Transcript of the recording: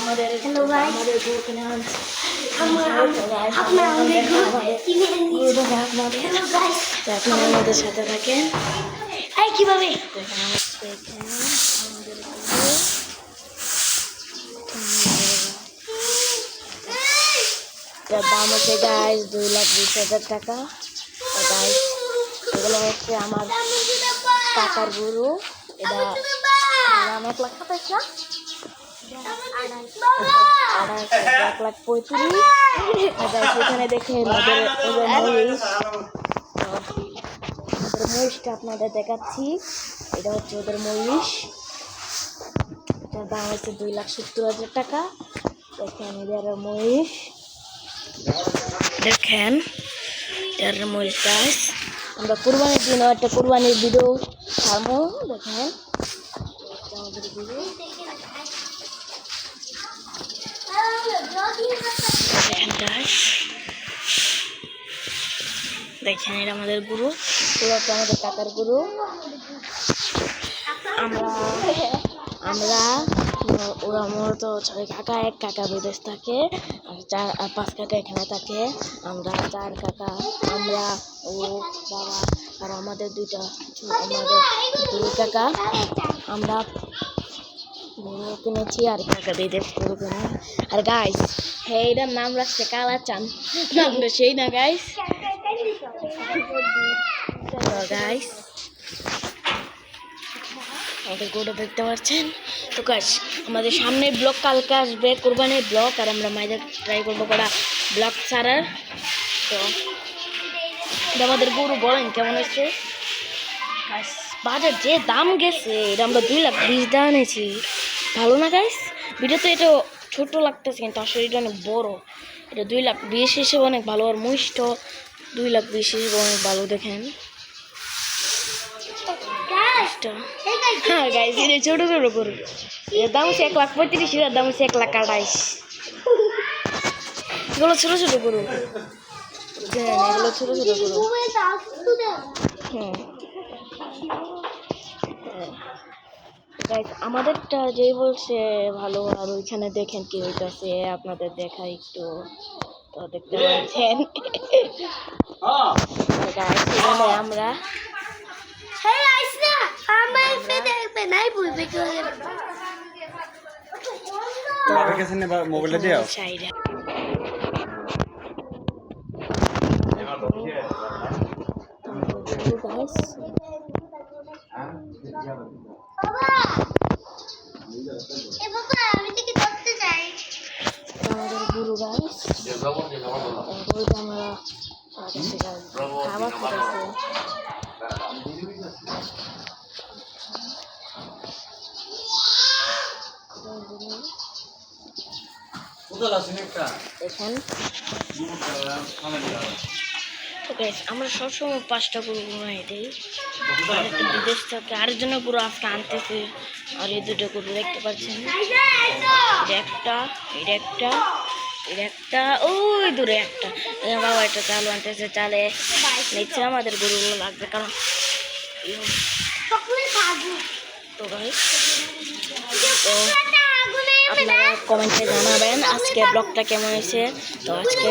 আমাদের গরু কিনে আনছে। এখন আমাদের সাথে থাকেন কিভাবে দাম হচ্ছে গাইস 2,20,000 টাকা। গাইস এগুলো হচ্ছে আমার কাকার গরু। এটা 1,27,000 না, 1,35,000। সেখানে দেখে ওদের মহিষটা আপনাদের দেখাচ্ছি। এটা হচ্ছে ওদের মহিষ। এটার দাম হচ্ছে 2,70,000 টাকা। দেখেন এদের মহিষ, দেখেন এর মহিষ গাছ। আমরা কুরবানির দিন একটা কুরবানির ভিডিও ছাড়বো। দেখেন আমাদের গরু, দেখেন এটা আমাদের গরু, পুরোটা আমাদের কাকার গরু। আমরা ওরা মূলত 6 কাকা, 1 কাকা বিদেশ থাকে, আর 5 কাকা এখানে থাকে। আমরা 4 কাকা, আমরা ও বাবা আর আমাদের 2 কাকা। আমরা গরু কিনেছি আর কাকা বিদেশ গরু কিনে। আর গাইস এটার নাম রাখছে কালাচান, নামটা সেই না গাইস। গাইস আমাদের গরুটা দেখতে পাচ্ছেন তো গাইস। আমাদের সামনে ব্লগ কালকে আসবে, কুরবানির ব্লগ। আর আমরা মাঝে ট্রাই করবো করা ব্লগ ছাড়ার। তো আমাদের গরু বলেন কেমন হচ্ছে গাইস। বাজার যে দাম গেছে, এটা আমরা 2,20,000 এনেছি। ভালো না গাইস? ভিডিওতে এটা ছোট লাগতেছে কিন্তু আসলে এটা অনেক বড়। এটা 2,20,000 হিসেবে অনেক ভালো। আর মহিষটা 2,20,000 হিসেবে অনেক ভালো। দেখেন হ্যাঁ গাইস, এটা ছোট ছোট গরু। এর দাম হচ্ছে 1,35,000, এর দাম হচ্ছে 1,28,000। এগুলো ছোট ছোট গরু, এগুলো ছোট ছোট গরু। গাইস আমাদেরটা যেই বলছে ভালো। আর ওইখানে দেখেন কি হইতাছে, আপনাদের দেখাই একটু। তো দেখতে পাচ্ছেন গাইস আমরা মোবাইলটা দিও। আমাদের গুরু গাইস, আমরা খাবার খাওয়াচ্ছে। দেখেন আমরা সবসময় 5টা গরু ঘুমাই দিই। বিদেশ থেকে আরেকজন গরু আজকে আনতেছে। আর এই 2টা গরু দেখতে পাচ্ছেন, একটা ওই দূরে একটা। বাবা একটা চালু আনতেছে, চালে নিচ্ছে। আমাদের গরুগুলো লাগবে কারণ তো আপনারা কমেন্টে জানাবেন আজকে ব্লগটা কেমন হয়েছে। তো আজকে